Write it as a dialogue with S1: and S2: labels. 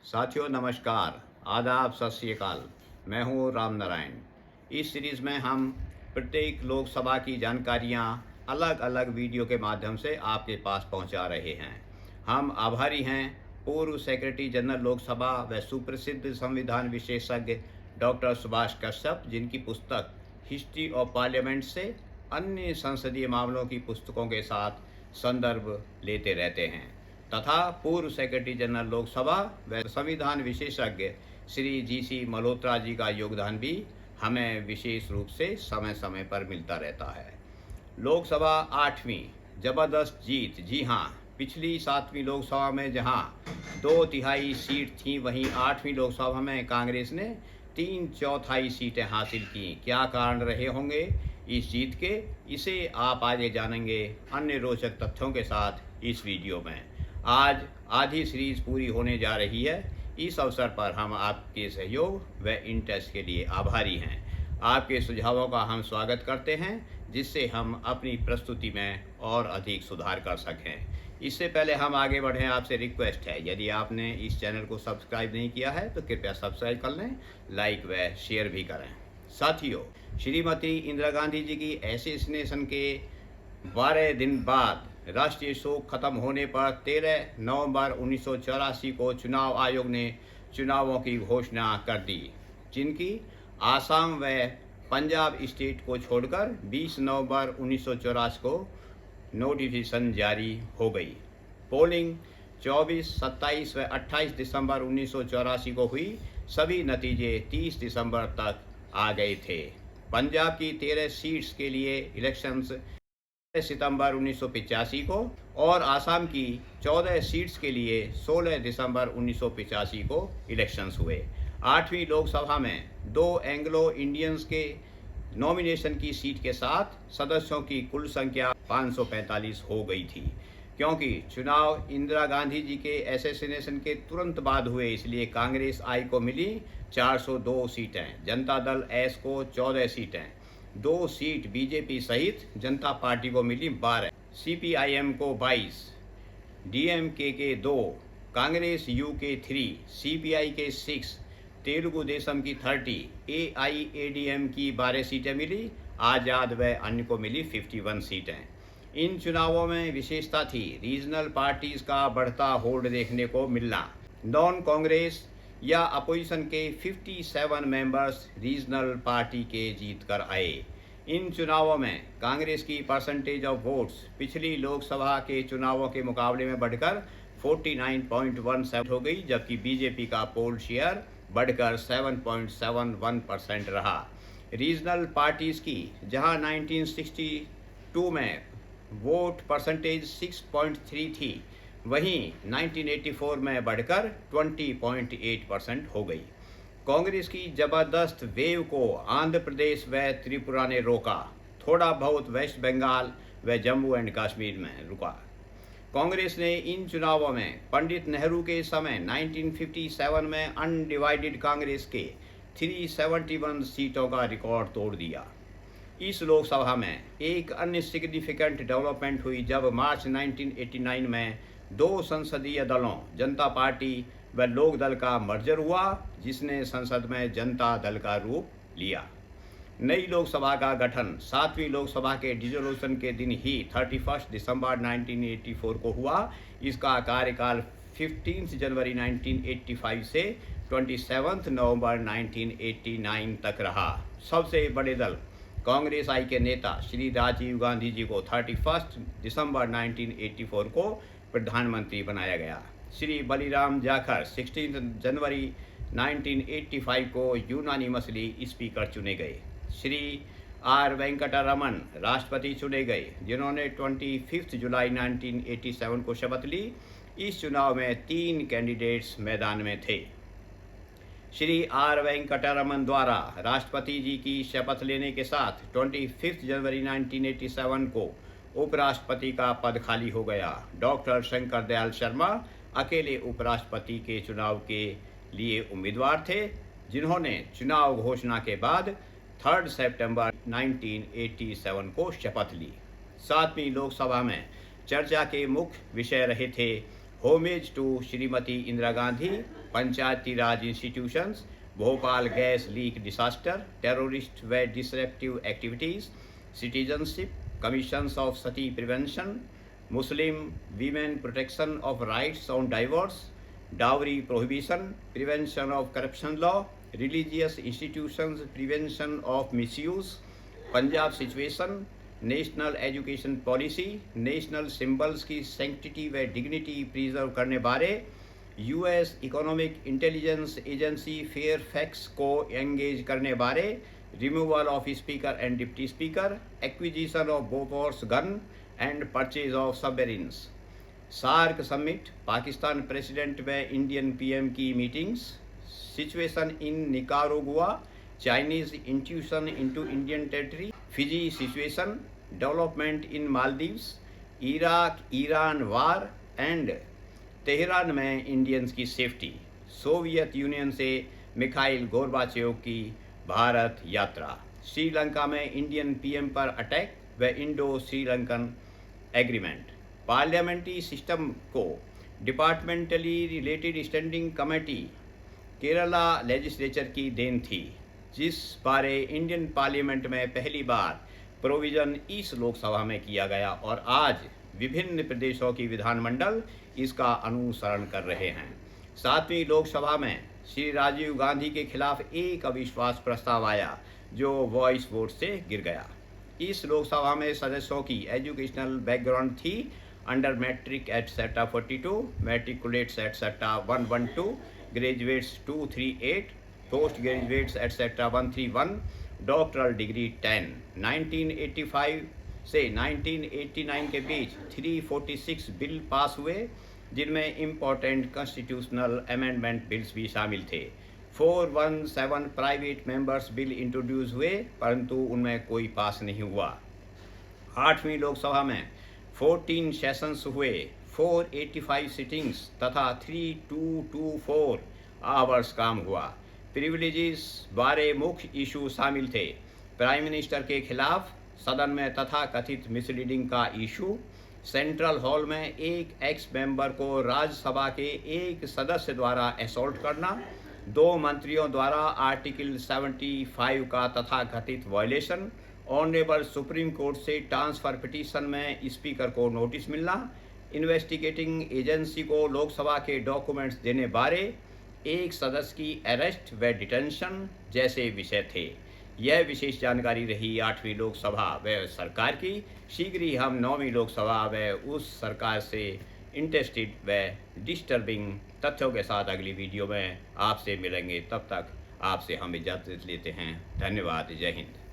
S1: साथियों नमस्कार, आदाब, सत श्री अकाल। मैं हूँ राम नारायण। इस सीरीज़ में हम प्रत्येक लोकसभा की जानकारियाँ अलग अलग वीडियो के माध्यम से आपके पास पहुँचा रहे हैं। हम आभारी हैं पूर्व सेक्रेटरी जनरल लोकसभा व सुप्रसिद्ध संविधान विशेषज्ञ डॉक्टर सुभाष कश्यप, जिनकी पुस्तक हिस्ट्री ऑफ पार्लियामेंट से अन्य संसदीय मामलों की पुस्तकों के साथ संदर्भ लेते रहते हैं, तथा पूर्व सेक्रेटरी जनरल लोकसभा व संविधान विशेषज्ञ श्री जी.सी. मल्होत्रा जी का योगदान भी हमें विशेष रूप से समय समय पर मिलता रहता है। लोकसभा 8वीं जबरदस्त जीत। जी हाँ, पिछली 7वीं लोकसभा में जहां 2/3 सीट थी, वहीं 8वीं लोकसभा में कांग्रेस ने 3/4 सीटें हासिल की। क्या कारण रहे होंगे इस जीत के, इसे आप आगे जानेंगे अन्य रोचक तथ्यों के साथ इस वीडियो में। आज आधी सीरीज पूरी होने जा रही है। इस अवसर पर हम आपके सहयोग व इंटरेस्ट के लिए आभारी हैं। आपके सुझावों का हम स्वागत करते हैं, जिससे हम अपनी प्रस्तुति में और अधिक सुधार कर सकें। इससे पहले हम आगे बढ़ें, आपसे रिक्वेस्ट है, यदि आपने इस चैनल को सब्सक्राइब नहीं किया है तो कृपया सब्सक्राइब कर लें, लाइक व शेयर भी करें। साथियों, श्रीमती इंदिरा गांधी जी की एसेसिनेशन के 12 दिन बाद राष्ट्रीय शोक खत्म होने पर 13 नवंबर 1984 को चुनाव आयोग ने चुनावों की घोषणा कर दी, जिनकी आसाम व पंजाब स्टेट को छोड़कर 20 नवंबर 1984 को नोटिफिकेशन जारी हो गई। पोलिंग 24, 27 व 28 दिसंबर 1984 को हुई। सभी नतीजे 30 दिसंबर तक आ गए थे। पंजाब की 13 सीट्स के लिए इलेक्शंस सितंबर 1985 को और आसाम की 14 सीट्स के लिए 16 दिसंबर 1985 को इलेक्शंस हुए। 8वीं लोकसभा में 2 एंग्लो इंडियंस के नॉमिनेशन की सीट के साथ सदस्यों की कुल संख्या 545 हो गई थी। क्योंकि चुनाव इंदिरा गांधी जी के एसेसिनेशन के तुरंत बाद हुए, इसलिए कांग्रेस आई को मिली 402 सीटें, जनता दल एस को 14 सीटें, 2 सीट बीजेपी सहित जनता पार्टी को मिली 12, सीपीआईएम को 22, डीएमके के 2, कांग्रेस यू के 3, सीपीआई के 6, तेलुगु देशम की 30, एआईएडीएम की 12 सीटें मिली, आज़ाद व अन्य को मिली 51 सीटें। इन चुनावों में विशेषता थी रीजनल पार्टीज का बढ़ता होल्ड देखने को मिलना। नॉन कांग्रेस या अपोजिशन के 57 मेंबर्स रीजनल पार्टी के जीत कर आए। इन चुनावों में कांग्रेस की परसेंटेज ऑफ वोट्स पिछली लोकसभा के चुनावों के मुकाबले में बढ़कर 49.17 हो गई, जबकि बीजेपी का पोल शेयर बढ़कर 7.71% रहा। रीजनल पार्टीज की जहां 1962 में वोट परसेंटेज 6.3 थी, वहीं 1984 में बढ़कर 20.8% हो गई। कांग्रेस की जबरदस्त वेव को आंध्र प्रदेश व त्रिपुरा ने रोका, थोड़ा बहुत वेस्ट बंगाल व जम्मू एंड कश्मीर में रुका। कांग्रेस ने इन चुनावों में पंडित नेहरू के समय 1957 में अनडिवाइडेड कांग्रेस के 371 सीटों का रिकॉर्ड तोड़ दिया। इस लोकसभा में एक अन्य सिग्निफिकेंट डेवलपमेंट हुई जब मार्च 1989 में 2 संसदीय दलों जनता पार्टी व लोक दल का मर्जर हुआ, जिसने संसद में जनता दल का रूप लिया। नई लोकसभा का गठन 7वीं लोकसभा के डिसोल्यूशन के दिन ही 31 दिसंबर 1984 को हुआ। इसका कार्यकाल 15 जनवरी 1985 से 27 नवंबर 1989 तक रहा। सबसे बड़े दल कांग्रेस आई के नेता श्री राजीव गांधी जी को 31 दिसंबर 1984 को प्रधानमंत्री बनाया गया। श्री बलिराम जाखर 16 जनवरी 1985 को यूनानिमसली स्पीकर चुने गए। श्री आर वेंकटरमन राष्ट्रपति चुने गए, जिन्होंने 25 जुलाई 1987 को शपथ ली। इस चुनाव में 3 कैंडिडेट्स मैदान में थे। श्री आर वेंकटरमन द्वारा राष्ट्रपति जी की शपथ लेने के साथ 25 जनवरी 1987 को उपराष्ट्रपति का पद खाली हो गया। डॉक्टर शंकर दयाल शर्मा अकेले उपराष्ट्रपति के चुनाव के लिए उम्मीदवार थे, जिन्होंने चुनाव घोषणा के बाद 3 सितंबर 1987 को शपथ ली। 7वीं लोकसभा में चर्चा के मुख्य विषय रहे थे homage to Shrimati Indira Gandhi, panchayati raj institutions, Bhopal gas leak disaster, terrorist व disruptive activities, citizenship, commissions of sati prevention, Muslim women protection of rights on divorce, dowry prohibition, prevention of corruption law, religious institutions, prevention of misuse, Punjab situation, national education policy, national symbols की sanctity व dignity preserve करने बारे, US economic intelligence agency Fairfax को engage करने बारे, removal of speaker and deputy speaker, acquisition of Bofors gun and purchase of submarines, SAARC summit, Pakistan president व Indian PM की meetings, situation in Nicaragua, Chinese intrusion into Indian territory, Fiji situation, development in Maldives, Iraq Iran war and Tehran में Indians की safety, Soviet Union से Mikhail Gorbachev की भारत यात्रा, श्रीलंका में Indian PM पर attack व Indo Sri Lankan agreement, parliamentary system को departmentally related standing committee Kerala legislature की देन थी, जिस बारे इंडियन पार्लियामेंट में पहली बार प्रोविज़न इस लोकसभा में किया गया और आज विभिन्न प्रदेशों की विधानमंडल इसका अनुसरण कर रहे हैं। 7वीं लोकसभा में श्री राजीव गांधी के खिलाफ एक अविश्वास प्रस्ताव आया जो वॉइस वोट से गिर गया। इस लोकसभा में सदस्यों की एजुकेशनल बैकग्राउंड थी अंडर मैट्रिक एट सेटा 42, मैट्रिकुलेट्स एट सेटा 112, ग्रेजुएट्स 238, पोस्ट ग्रेजुएट्स एट सेटा 131, डॉक्टरल डिग्री 10। 1985 से 1989 के बीच 346 बिल पास हुए, जिनमें इम्पोर्टेंट कॉन्स्टिट्यूशनल अमेंडमेंट बिल्स भी शामिल थे। 417 प्राइवेट मेंबर्स बिल इंट्रोड्यूस हुए, परंतु उनमें कोई पास नहीं हुआ। 8वीं लोकसभा में 14 सेशंस हुए, 485 सिटिंग्स तथा 3224 आवर्स काम हुआ। प्रिविलेजेस बारे मुख्य इशू शामिल थे प्राइम मिनिस्टर के खिलाफ सदन में तथा कथित मिसलीडिंग का इशू, सेंट्रल हॉल में एक एक्स मेंबर को राज्यसभा के एक सदस्य द्वारा असॉल्ट करना, 2 मंत्रियों द्वारा आर्टिकल 75 का तथाकथित वायलेशन, ऑनरेबल सुप्रीम कोर्ट से ट्रांसफर पिटीशन में स्पीकर को नोटिस मिलना, इन्वेस्टिगेटिंग एजेंसी को लोकसभा के डॉक्यूमेंट्स देने बारे, एक सदस्य की अरेस्ट व डिटेंशन जैसे विषय थे। यह विशेष जानकारी रही 8वीं लोकसभा व सरकार की। शीघ्र ही हम 9वीं लोकसभा व उस सरकार से इंटरेस्टेड व डिस्टर्बिंग तथ्यों के साथ अगली वीडियो में आपसे मिलेंगे। तब तक आपसे हम इजाज़त लेते हैं। धन्यवाद। जय हिंद।